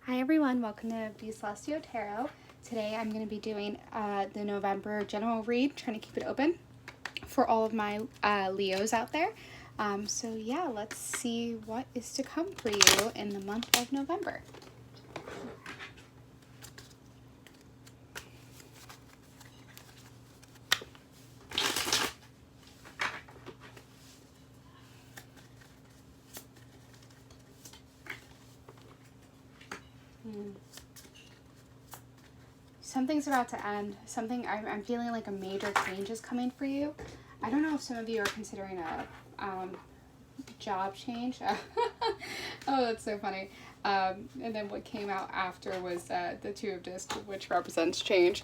Hi everyone, welcome to Be Celestial Tarot. Today I'm going to be doing the November general read, trying to keep it open for all of my Leos out there. So yeah, let's see what is to come for you in the month of November. Something's about to end. I'm feeling like a major change is coming for you. I don't know if some of you are considering a job change. Oh, that's so funny. And then what came out after was the Two of Discs, which represents change.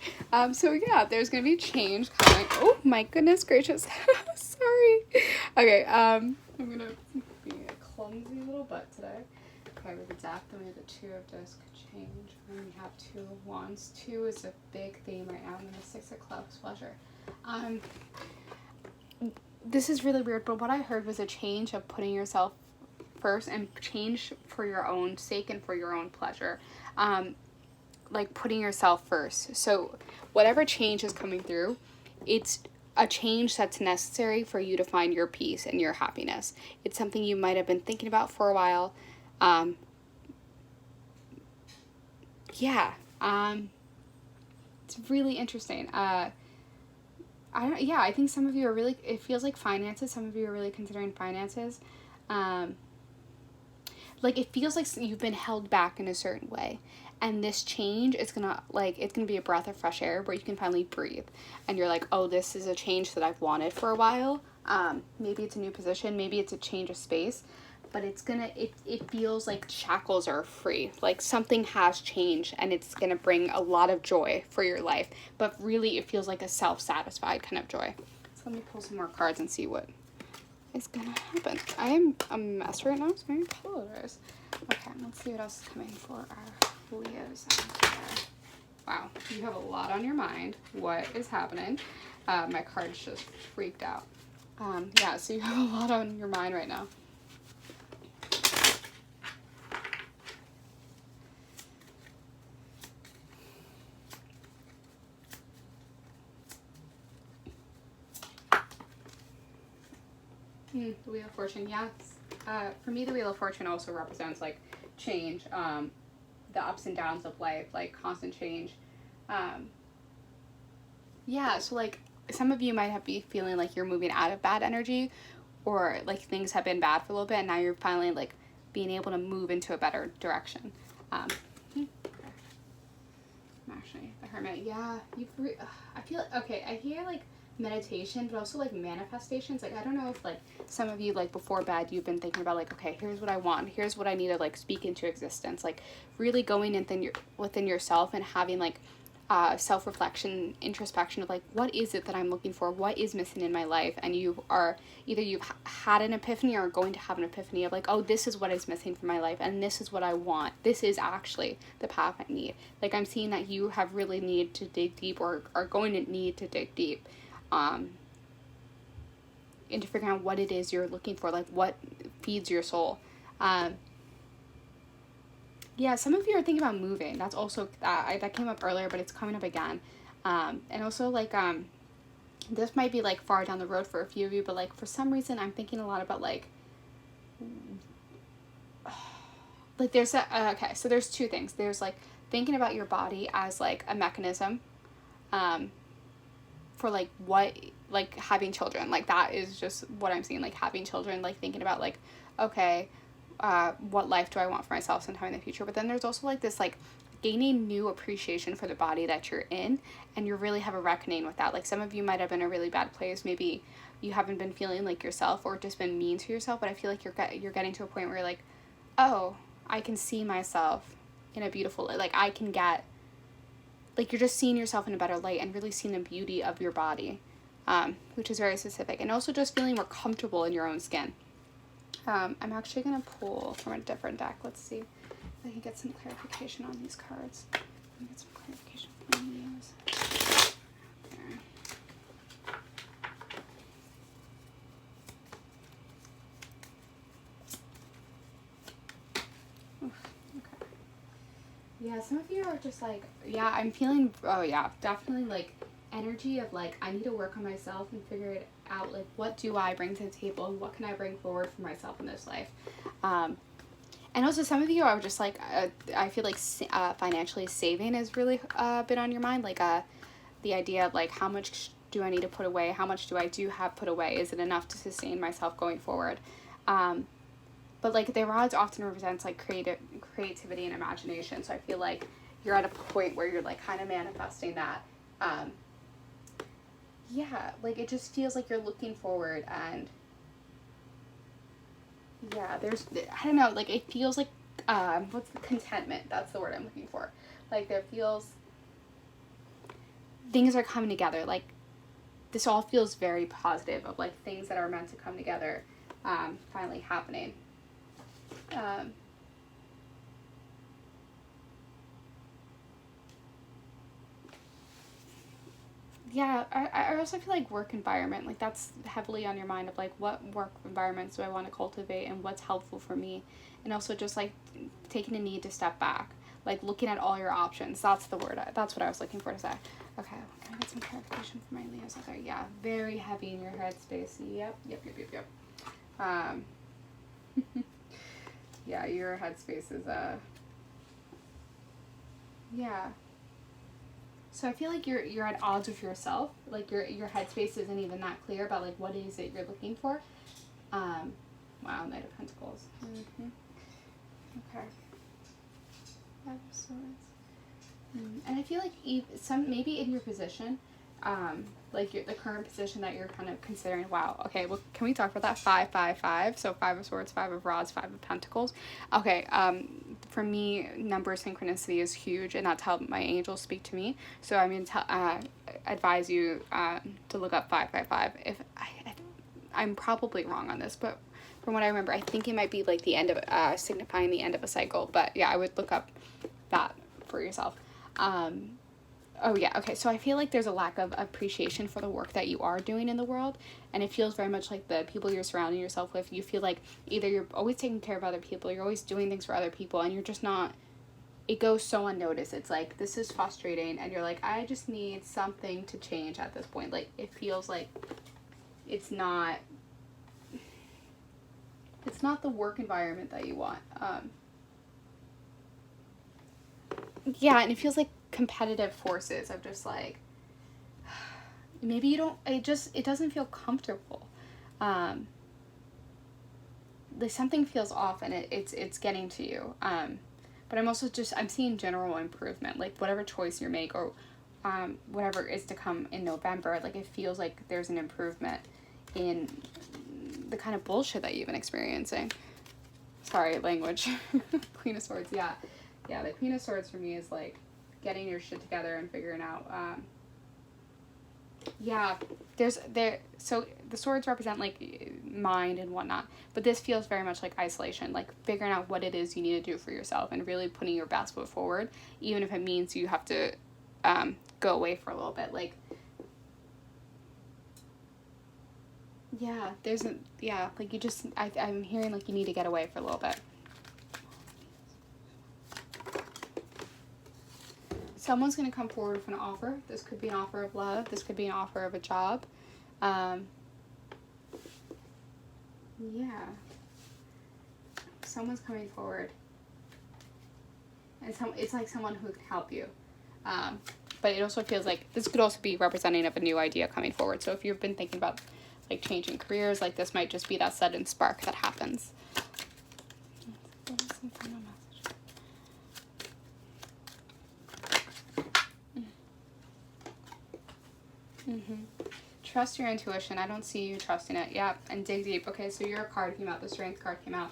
So yeah, there's gonna be change coming. Oh my goodness gracious. Sorry. Okay, I'm gonna be a clumsy little butt today. Okay, we have the Death, then we have the Two of Discs change, and we have Two of Wands. Two is a big theme right now, and then the Six of Clubs, pleasure. This is really weird, but what I heard was a change of putting yourself first and change for your own sake and for your own pleasure. Like putting yourself first. So whatever change is coming through, it's a change that's necessary for you to find your peace and your happiness. It's something you might have been thinking about for a while. It's really interesting. I think some of you are really, it feels like finances. Some of you are really considering finances. Like it feels like you've been held back in a certain way. And this change is it's gonna be a breath of fresh air where you can finally breathe. And you're like, oh, this is a change that I've wanted for a while. Maybe it's a new position, maybe it's a change of space, but it feels like shackles are free. Like something has changed and it's gonna bring a lot of joy for your life. But really it feels like a self-satisfied kind of joy. So let me pull some more cards and see what is gonna happen. I am a mess right now, so I apologize. Okay, let's see what else is coming for our Leos out there. Wow, you have a lot on your mind. What is happening? My cards just freaked out. Yeah, so you have a lot on your mind right now. The Wheel of Fortune, yes. For me, the Wheel of Fortune also represents like change, the ups and downs of life, like constant change. Yeah, so like some of you might be feeling like you're moving out of bad energy, or like things have been bad for a little bit and now you're finally like being able to move into a better direction. Actually, the Hermit, yeah, I feel okay. I hear like meditation, but also like manifestations. Like I don't know if like some of you like before bed you've been thinking about like, okay, here's what I want, here's what I need to like speak into existence. Like really going within yourself and having like self-reflection, introspection of like, what is it that I'm looking for, what is missing in my life, and you've had an epiphany or are going to have an epiphany of like, oh, this is what is missing from my life and this is what I want, this is actually the path I need. Like I'm seeing that you have really need to dig deep or are going to need to dig deep into figuring out what it is you're looking for, like what feeds your soul. Yeah, some of you are thinking about moving. That's also, that came up earlier, but it's coming up again. And also, like, this might be, like, far down the road for a few of you, but, like, for some reason, I'm thinking a lot about, like there's okay, so there's two things. There's, like, thinking about your body as, like, a mechanism for, like, what, like, having children. Like, that is just what I'm seeing, like, having children, like, thinking about, like, okay, what life do I want for myself sometime in the future. But then there's also like this like gaining new appreciation for the body that you're in, and you really have a reckoning with that. Like some of you might have been in a really bad place, maybe you haven't been feeling like yourself or just been mean to yourself, but I feel like you're getting to a point where you're like, oh, I can see myself in a beautiful light. Like I can get, like you're just seeing yourself in a better light and really seeing the beauty of your body, which is very specific, and also just feeling more comfortable in your own skin. I'm actually going to pull from a different deck. Let's see if I can get some clarification on these cards. Let me get some clarification on these. Okay. Oof, okay. Yeah, some of you are just like, yeah, I'm feeling, oh yeah, definitely like energy of like, I need to work on myself and figure it out. Like, what do I bring to the table and what can I bring forward for myself in this life? Um, and also, some of you are just like, I feel like financially saving is really been on your mind. Like, the idea of like, how much do I need to put away? How much do have put away? Is it enough to sustain myself going forward? Um, but like the rods often represents like creativity and imagination, so I feel like you're at a point where you're like kind of manifesting that. um yeah, like it just feels like you're looking forward, and yeah, there's, I don't know, like it feels like what's the contentment, that's the word I'm looking for. Like there feels things are coming together, like this all feels very positive, of like things that are meant to come together finally happening. um yeah, I also feel like work environment, like that's heavily on your mind, of like what work environments do I want to cultivate and what's helpful for me. And also just like taking a need to step back, like looking at all your options. That's the word, that's what I was looking for to say. Okay, can I get some clarification for my Leos out there? Yeah, very heavy in your headspace. Yep. um yeah, your headspace is yeah. So I feel like you're at odds with yourself. Like your headspace isn't even that clear about like what is it you're looking for. Um, wow, Knight of Pentacles. Mm-hmm. Okay. Five of Swords. And I feel like maybe in your position, like the current position that you're kind of considering. Wow. Okay. Well, can we talk about that 5 5 5? So 5 of Swords, 5 of Rods, 5 of Pentacles. Okay. For me, number synchronicity is huge, and that's how my angels speak to me. So I'm going to advise you to look up 5 5 5. If I'm probably wrong on this, but from what I remember, I think it might be like the end of signifying the end of a cycle. But yeah, I would look up that for yourself. Oh yeah, okay, so I feel like there's a lack of appreciation for the work that you are doing in the world, and it feels very much like the people you're surrounding yourself with, you feel like either you're always taking care of other people, you're always doing things for other people, and you're just not, it goes so unnoticed. It's like, this is frustrating, and you're like, I just need something to change at this point. Like, it feels like it's not the work environment that you want. Yeah, and it feels like competitive forces of just like, maybe you don't, it doesn't feel comfortable. Like something feels off, and it's getting to you. But I'm also I'm seeing general improvement, like whatever choice you make, or whatever is to come in November, like it feels like there's an improvement in the kind of bullshit that you've been experiencing. Sorry, language. Queen of Swords, yeah. The Queen of Swords for me is like getting your shit together and figuring out. So the swords represent like mind and whatnot, but this feels very much like isolation, like figuring out what it is you need to do for yourself and really putting your best foot forward, even if it means you have to go away for a little bit. Like, yeah, like you just, I'm hearing like you need to get away for a little bit. Someone's going to come forward with an offer. This could be an offer of love. This could be an offer of a job. Yeah. Someone's coming forward. And it's like someone who can help you. But it also feels like this could also be representing of a new idea coming forward. So if you've been thinking about like changing careers, like this might just be that sudden spark that happens. Trust your intuition. I don't see you trusting it. Yeah, and dig deep. Okay, so your card came out. The Strength card came out.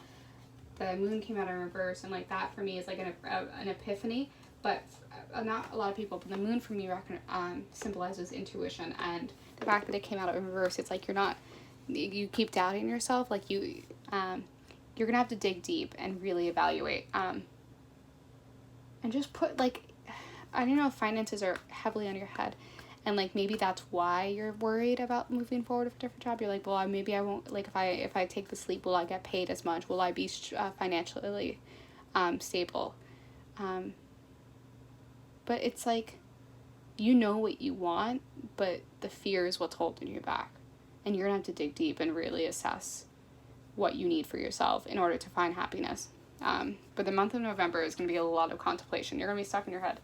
The Moon came out in reverse, and like that for me is like an epiphany. But not a lot of people. But the Moon for me symbolizes intuition, and the fact that it came out in reverse, it's like you keep doubting yourself. Like you're gonna have to dig deep and really evaluate. And just put like, I don't know if finances are heavily on your head. And like maybe that's why you're worried about moving forward with a different job. You're like, well, maybe I won't, like if I take the leap, will I get paid as much? Will I be financially stable? but it's like, you know what you want, but the fear is what's holding you back. And you're going to have to dig deep and really assess what you need for yourself in order to find happiness. But the month of November is going to be a lot of contemplation. You're going to be stuck in your head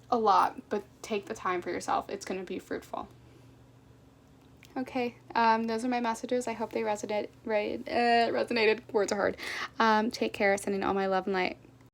a lot, but take the time for yourself. It's going to be fruitful. Okay, those are my messages. I hope they resonated. Words are hard. Take care. Sending all my love and light.